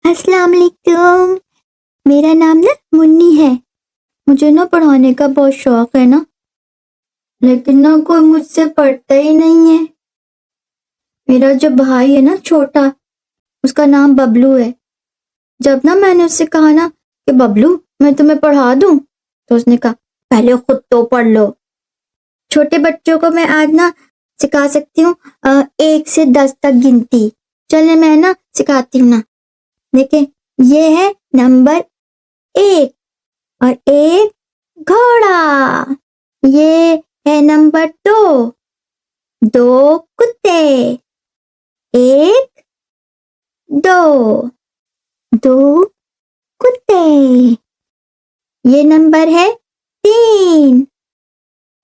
अस्सलाम वालेकुम। मेरा नाम ना मुन्नी है। मुझे ना पढ़ाने का बहुत शौक है ना, लेकिन ना कोई मुझसे पढ़ता ही नहीं है। मेरा जो भाई है ना छोटा, उसका नाम बबलू है। जब ना मैंने उससे कहा ना कि बबलू मैं तुम्हें पढ़ा दूं, तो उसने कहा पहले खुद तो पढ़ लो। छोटे बच्चों को मैं आज ना सिखा सकती हूँ 1 से 10 तक गिनती। चलिए मैं ना सिखाती हूँ ना। देखिए, ये है नंबर 1 और एक घोड़ा। ये है नंबर 2, 2 कुत्ते। 1, 2, 2 कुत्ते। ये नंबर है 3।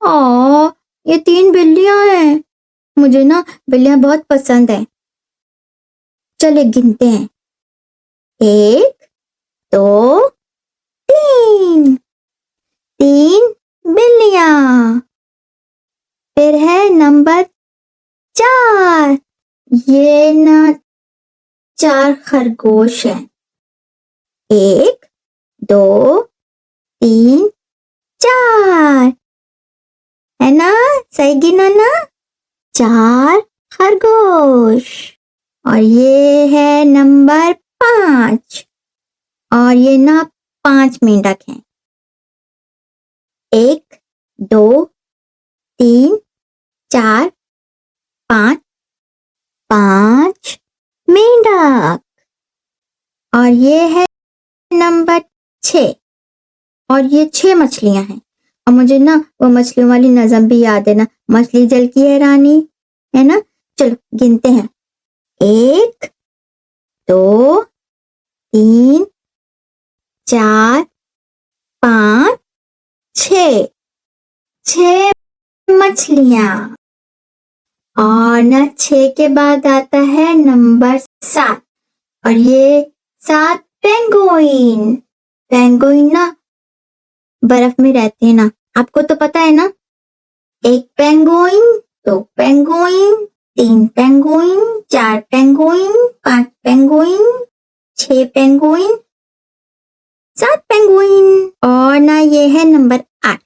ओ, ये 3 बिल्लियां हैं। मुझे ना बिल्लियां बहुत पसंद है। चले गिनते हैं। 1, 2, 3। 3 बिल्लियां। फिर है नंबर 4। ये ना 4 खरगोश हैं। 1, 2, 3, 4। है ना? सही गिना ना? 4 खरगोश। और ये है नंबर 5। और ये ना 5 मेंढक हैं। 1, 2, 3, 4, 5। 5 मेंढक। और ये है नंबर 6। और ये 6 मछलियां हैं। और मुझे ना वो मछलियों वाली नज़म भी याद है ना, मछली जल की है रानी, है ना? चलो गिनते हैं। 1, 2, 3, 4, 5, 6। 6 मछलियां। और ना 6 के बाद आता है नंबर 7। और ये 7 पेंगुइन। पेंगुइन ना बर्फ में रहते हैं ना, आपको तो पता है ना। 1 penguin, 2 penguin, 3 penguin, 4 penguin, 5 penguin, 6 penguin, 7 penguin. और ना ये है नंबर 8।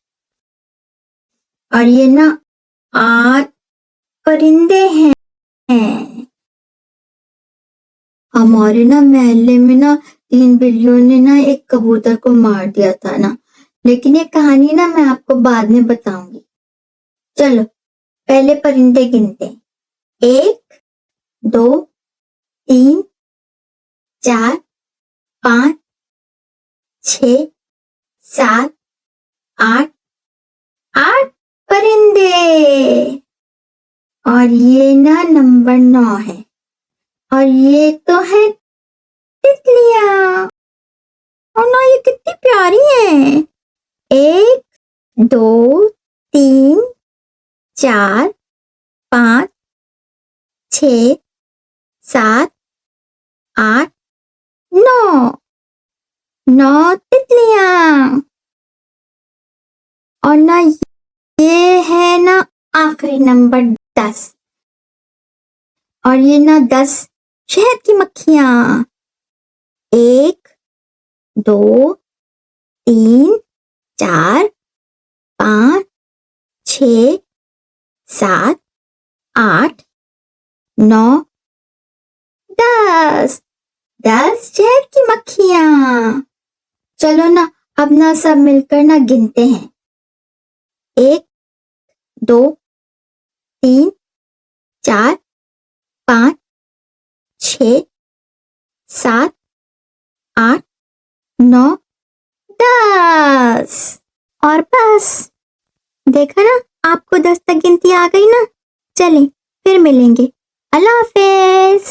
और ये ना 8 परिंदे हैं। हमारे ना मोहल्ले में ना 3 बिल्लियों ने ना एक कबूतर को मार दिया था ना, लेकिन ये कहानी ना मैं आपको बाद में बताऊंगी। चलो पहले परिंदे गिनते हैं। 1, 2, 3, 4, 5, 6, 7, 8। 8 परिंदे। और ये ना नंबर 9 है। और ये तो है तितलियां। और ना ये कितनी प्यारी हैं। 1, 2, 3, 4, 5, 6, 7, 8, 9। 9 तितलियां। और ना ये है ना आखिरी नंबर 10। और ये ना 10 शहद की मक्खियां। 1, 2, 3, 4, 5, 6, 7, 8, 9, 10। 10 शहद की मक्खियां। चलो ना अब ना सब मिलकर ना गिनते हैं। 1, 2, 3, 4, 5, 6, 7, 8, 9, 10। और बस, देखा ना, आपको 10 तक गिनती आ गई ना। चलें फिर मिलेंगे। अल्लाह हाफिज।